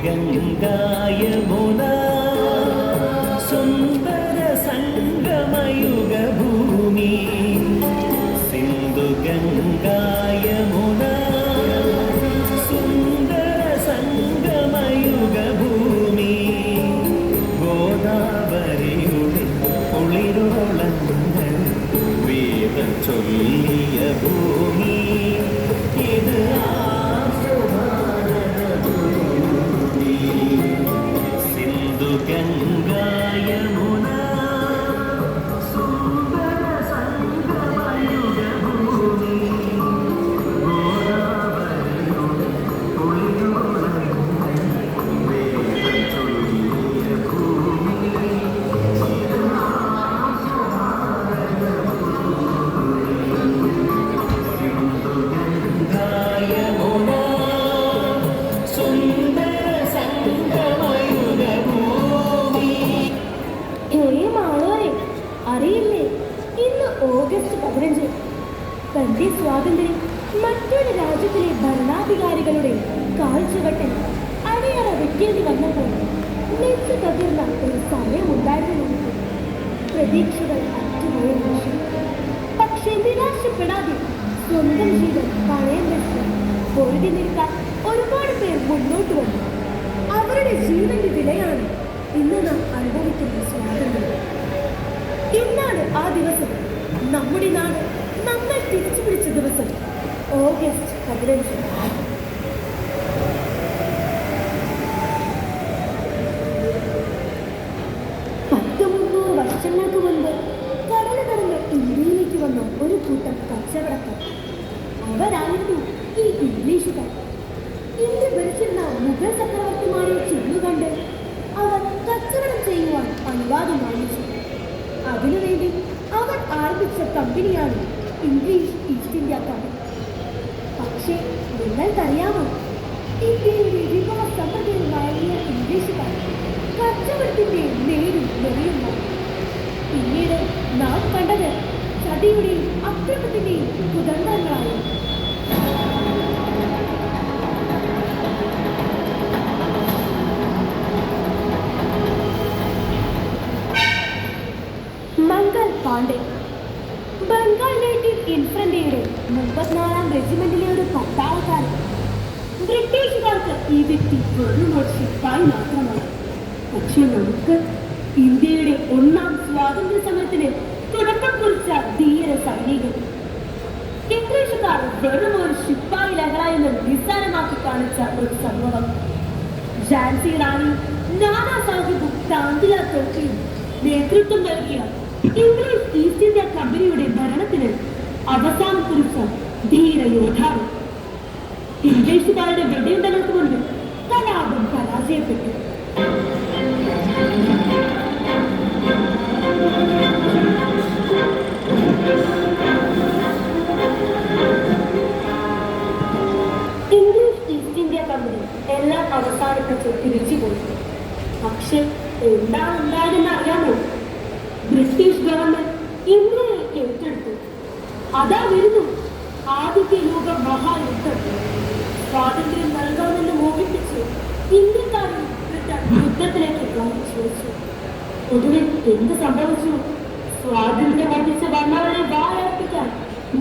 ഗംഗായമുനാ സുന്ദര സംഗമയുഗ ഭൂമി സിന്ധു ഗംഗായമുനാ സുന്ദര സംഗമയുഗ ഭൂമി ഗോദാവരിയുടെ കുളിരോളങ്ങൾ വേദം ചൊല്ലിയ ഭൂമി ഇത് സിന്ധു ഗംഗായമുനാ സുന്ദര സംഗമയുഗ ഭൂമി ഗോദാവരിയുടെ കുളിരോളങ്ങൾ വേദം ചൊല്ലിയ ഭൂമി സിന്ധു ഗംഗായമുനാ സുന്ദര സംഗമയുഗ ഭൂമി. മാളോരെ അറിയില്ലേ, ഇന്ന് ഓഗസ്റ്റ് 15 തന്റെ സ്വാതന്ത്ര്യം മറ്റൊരു രാജ്യത്തിലെ ഭരണാധികാരികളുടെ കാൽച്ചുവട്ടൽ അടിയറ വെക്കേണ്ടി വന്നപ്പോൾ നെച്ചു തകർന്ന ഒരു സമയമുണ്ടായിരുന്നു നമുക്ക്. പ്രതീക്ഷകൾ അറ്റുപോയ നിമിഷം. പക്ഷെ നിരാശപ്പെടാതെ സ്വന്തം ജീവിതം പണയം വെച്ച് പൊരുതി നിൽക്കാൻ ഒരുപാട് പേർ മുന്നോട്ട് വന്നു. അവരുടെ ജീവന്റെ വിലയാണ് ഇന്ന് നാം അനുഭവിക്കുന്ന സ്വാതന്ത്ര്യം. ഇന്നാണ് ആ ദിവസം. നമ്മുടെ നാട് നമ്മൾ തിരിച്ചു പിടിച്ച ദിവസം ഓഗസ്റ്റ് 15. 300 വർഷങ്ങൾക്ക് മുൻപ് കടൽ കടന്ന് ഇന്ത്യയിലേക്ക് വന്ന ഒരു കൂട്ടം കച്ചവടക്കാർ. അവരായിരുന്നു ഈ ഇംഗ്ലീഷുകാർ. ഇന്ത്യ ഭരിച്ചിരുന്ന മുഗൾ ചക്രവർത്തിമാരെ ചെന്നുകണ്ട് അവർ കച്ചവടം ചെയ്യുവാൻ അനുവാദം വാങ്ങിച്ചു. അതിനുവേണ്ടി അവർ ആരംഭിച്ച കമ്പനിയാണ് ഇംഗ്ലീഷ് ഈസ്റ്റ് ഇന്ത്യ കമ്പനി. പക്ഷേ നിങ്ങൾക്കറിയാമോ, ഇന്ത്യയുടെ വിഭവ സമൃദ്ധിയിൽ വഴങ്ങിയ ഇംഗ്ലീഷുകാർ കച്ചവടത്തിന്റെ നേരും നെറിയുമാണ്. പിന്നീട് നാം കണ്ടത് ചതിയുടെയും അക്രമത്തിന്റെയും കുതന്ത്രങ്ങളായി. മംഗൾ പാണ്ഡെ ബംഗാൾ നേറ്റീവ് ഇൻഫൻട്രിയുടെ 34ാം റെജിമെന്റിലെ ഒരു പട്ടാളക്കാരൻ. ബ്രിട്ടീഷുകാർക്ക് ഈ വ്യക്തി വെറും ഒരു ശിപ്പായി മാത്രമാണ്. പക്ഷെ നമുക്ക് ഇന്ത്യയുടെ 1ാം സ്വാതന്ത്ര്യ സമരത്തിന് തുടക്കം കുറിച്ച ധീര സൈനികൻ. ഇംഗ്ലീഷുകാർ വെറും ഒരു ശിപ്പായി ലഹളയെന്ന് നിസ്സാരമാക്കി കാണിച്ച ഒരു സംഭവം. ഝാൻസി റാണി നാനാ സാഹിബും താന്തില തോക്കിയും നേതൃത്വം നൽകിയ ഇംഗ്ലീഷ് ഈസ്റ്റ് ഇന്ത്യ കമ്പനിയുടെ ഭരണത്തിന് അവസാനം കുറിച്ച ധീര യോദ്ധാവ്. ഇംഗ്ലീഷുകാരുടെ വെടിയുണ്ടകൾക്ക് മുൻപിൽ കലാപം പരാജയപ്പെട്ടു. ഇംഗ്ലീഷ് ഈസ്റ്റ് ഇന്ത്യ കമ്പനി എല്ലാം അവസാനിപ്പിച്ച് തിരിച്ചുപോയി. പക്ഷെ എന്താണ് ഉണ്ടായതെന്ന് അറിയാമോ? ബ്രിട്ടീഷ് ഗവൺമെന്റ് ഇന്ത്യയെ ഏറ്റെടുത്തു. അതാ വരുന്നു ആദ്യത്തെ ലോക മഹായുദ്ധം. സ്വാതന്ത്ര്യം നൽകാമെന്ന് മോഹിപ്പിച്ച് ഇന്ത്യക്കാരെ ബ്രിട്ടൻ യുദ്ധത്തിലേക്ക് കാണിച്ചു വെച്ചു. ഒടുവിൽ എന്ത് സംഭവിച്ചു? സ്വാതന്ത്ര്യം വർദ്ധിച്ച ഭരണങ്ങളെ വായർപ്പിക്കാൻ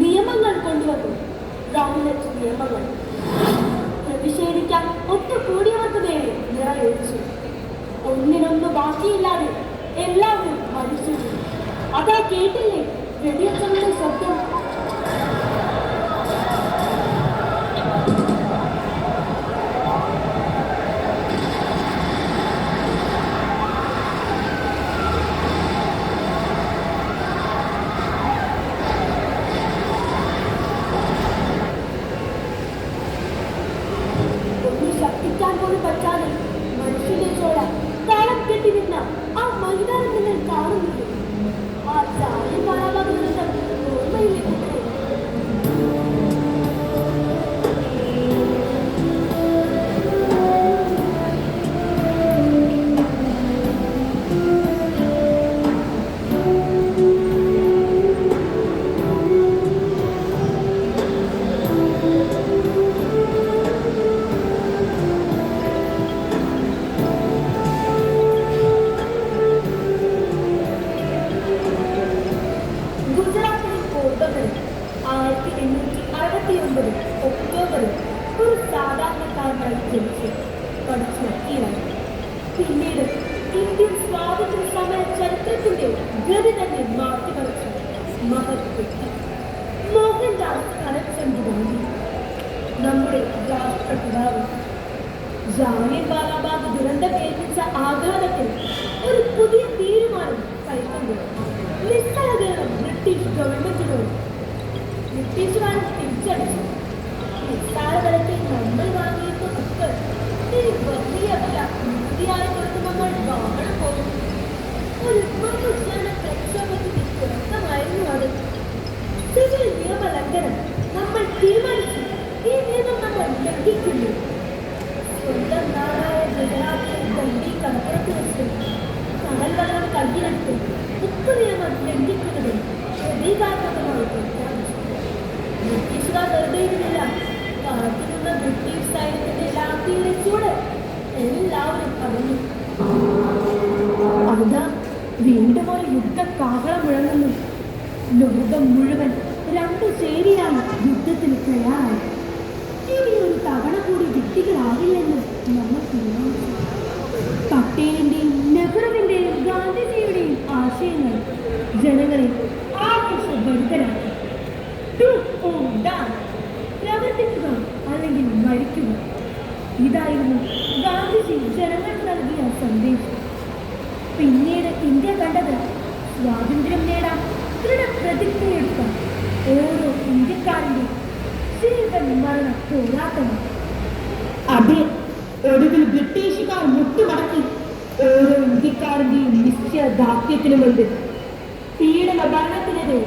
നിയമങ്ങൾ കൊണ്ടുവന്നു. റൗലറ്റ് നിയമങ്ങൾ. പ്രതിഷേധിക്കാൻ ഒത്തുകൂടിയവർക്ക് നേരെ നിറയൊഴിച്ചു. ഒന്നിനൊന്ന് ബാക്കിയില്ലാതെ എല്ലാവരും മരിച്ചു. അതാ കേട്ടില്ലേ വെടിയച്ചങ്ങളുടെ ശബ്ദം? ഒന്ന് ശക്തിക്കാൻ പോലും പറ്റാതെ മനുഷ്യന്റെ ചോര താളം കെട്ടി നിന്ന ആ മൈതാനം നിങ്ങൾ കാണുന്നില്ല. ആ ചായം കാണാതാകുന്നത് ഓർമ്മയിലേക്ക്. ഓരോരുത്തരും ഒരു സാധാരണക്കാരനായി ജനിച്ചു പഠിച്ചു എത്തിയതാണ്. പിന്നീട് ഇന്ത്യൻ സ്വാതന്ത്ര്യ സമര ചരിത്രത്തിന്റെ ഗതി തന്നെ മാറ്റിമറിച്ച മഹത് വ്യക്തി മോഹൻദാസ് കരംചന്ദ് ഗാന്ധി, നമ്മുടെ രാഷ്ട്രപിതാവ്. ജാലിയൻവാലാബാഗ് ദുരന്തമേൽപ്പിച്ച ആഘാതത്തിൽ ഒരു പുതിയ തീരുമാനം കൈക്കൊണ്ടു. നിസ്സഹകരണം ബ്രിട്ടീഷ് ഗവൺമെന്റിനോട്. ബ്രിട്ടീഷുകാരൻ തിരിച്ചടിച്ചു. നിസ്സാരതലത്തിൽ നമ്മൾ വാങ്ങിയിരുന്ന കുക്കർ ഇനി വലിയ വില നികുതിയായി കൊടുത്ത് നമ്മൾ വാങ്ങണം പോകും. ഒരു ഉപവിജ്ഞാന പ്രക്ഷോഭത്തിന്റെ തുടക്കമായിരുന്നു അത്. സിവിൽ നിയമ ലംഘനം നമ്മൾ തീരുമാനിച്ചു. ഈ നിയമം നമ്മൾ ലംഘിക്കുന്നു. സ്വന്തം നാടായ ഗുജറാത്തിലെ ദണ്ഡി കടപ്പുറത്ത് വെച്ച് കടൽ വെള്ളം കയ്യിലെടുത്ത് ഉപ്പ് നിയമം ലംഘിക്കുന്നത് പ്രതീകാത്മകമായി പ്രഖ്യാപിച്ചു. ബ്രിട്ടീഷുകാർ വെറുതെ ഇരുന്നില്ല. കാത്തിരുന്ന ബ്രിട്ടീഷ് സൈന്യത്തിന്റെ ലാത്തിയുടെ ചൂട് എല്ലാവരും അറിഞ്ഞു. അതാ വീണ്ടും ഒരു യുദ്ധകാഹളം മുഴങ്ങുന്നു. ലോകം മുഴുവൻ രണ്ടു ചേരിയാണ് യുദ്ധത്തിന് തയ്യാറായി. ഇനി ഒരു തവണ കൂടി വിട്ടികളാകില്ലെന്ന് നമ്മൾ തീരുമാനിച്ചു. പട്ടേലിന്റെയും നെഹ്റുവിന്റെയും ഗാന്ധിജിയുടെയും ആശയങ്ങൾ ജനങ്ങളെ ആഘോഷഭരിതരാക്കി. പ്രവർത്തിക്കുക അല്ലെങ്കിൽ മരിക്കുക, ഇതായിരുന്നു ഗാന്ധിജി ജനങ്ങൾക്ക് നൽകിയ സന്ദേശം. പിന്നീട് ഇന്ത്യ കണ്ടത് സ്വാതന്ത്ര്യം നേടാൻ ദൃഢപ്രതിജ്ഞയെടുത്ത ഓരോ ഇന്ത്യക്കാരന്റെ ജീവൻ മരണ പോരാട്ടമാണ്. അതെ, ഒടുവിൽ ബ്രിട്ടീഷുകാർ മുട്ടുമടക്കി ഓരോ ഇന്ത്യക്കാരന്റെയും നിശ്ചയദാർഢ്യത്തിനു മുൻപിൽ. പീഡന ഭരണത്തിനെതിരെ,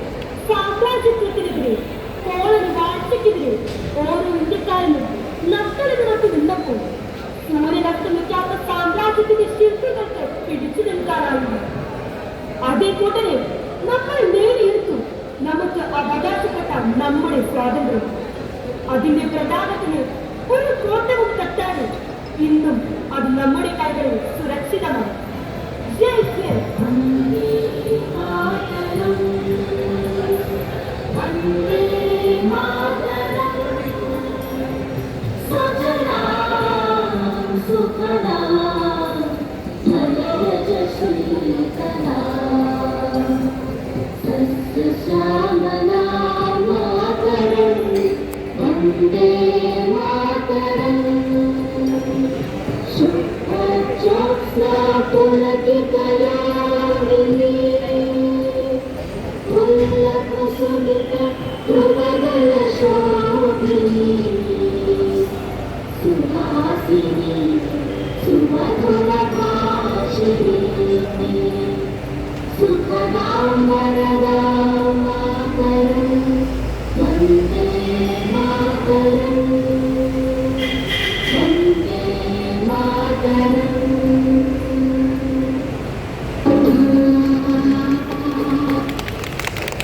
സാമ്രാജ്യത്വത്തിനെതിരെ, കോളനി വാഴ്ചയ്ക്കെതിരെ ഓരോ ഇന്ത്യക്കാരനും നട്ടലിനകത്ത് നിന്നപ്പോൾ സൂര്യനസ്തമിക്കാത്ത സാമ്രാജ്യത്തിന്റെ ശില്പികൾക്ക് പിടിച്ചു നിൽക്കാനായിരുന്നു. അതേ കൂട്ടരെ നമ്മൾ നേടിയെടുത്തു നമുക്ക് അവകാശപ്പെട്ട നമ്മുടെ സ്വാതന്ത്ര്യം. അതിന്റെ പ്രതാപത്തിന് ഒരു കോട്ടവും തട്ടാതെ ഇന്നും അത് നമ്മുടെ കൈകളിൽ സുരക്ഷിതമാണ്. ജയ് ജയ്. Vande Mataram.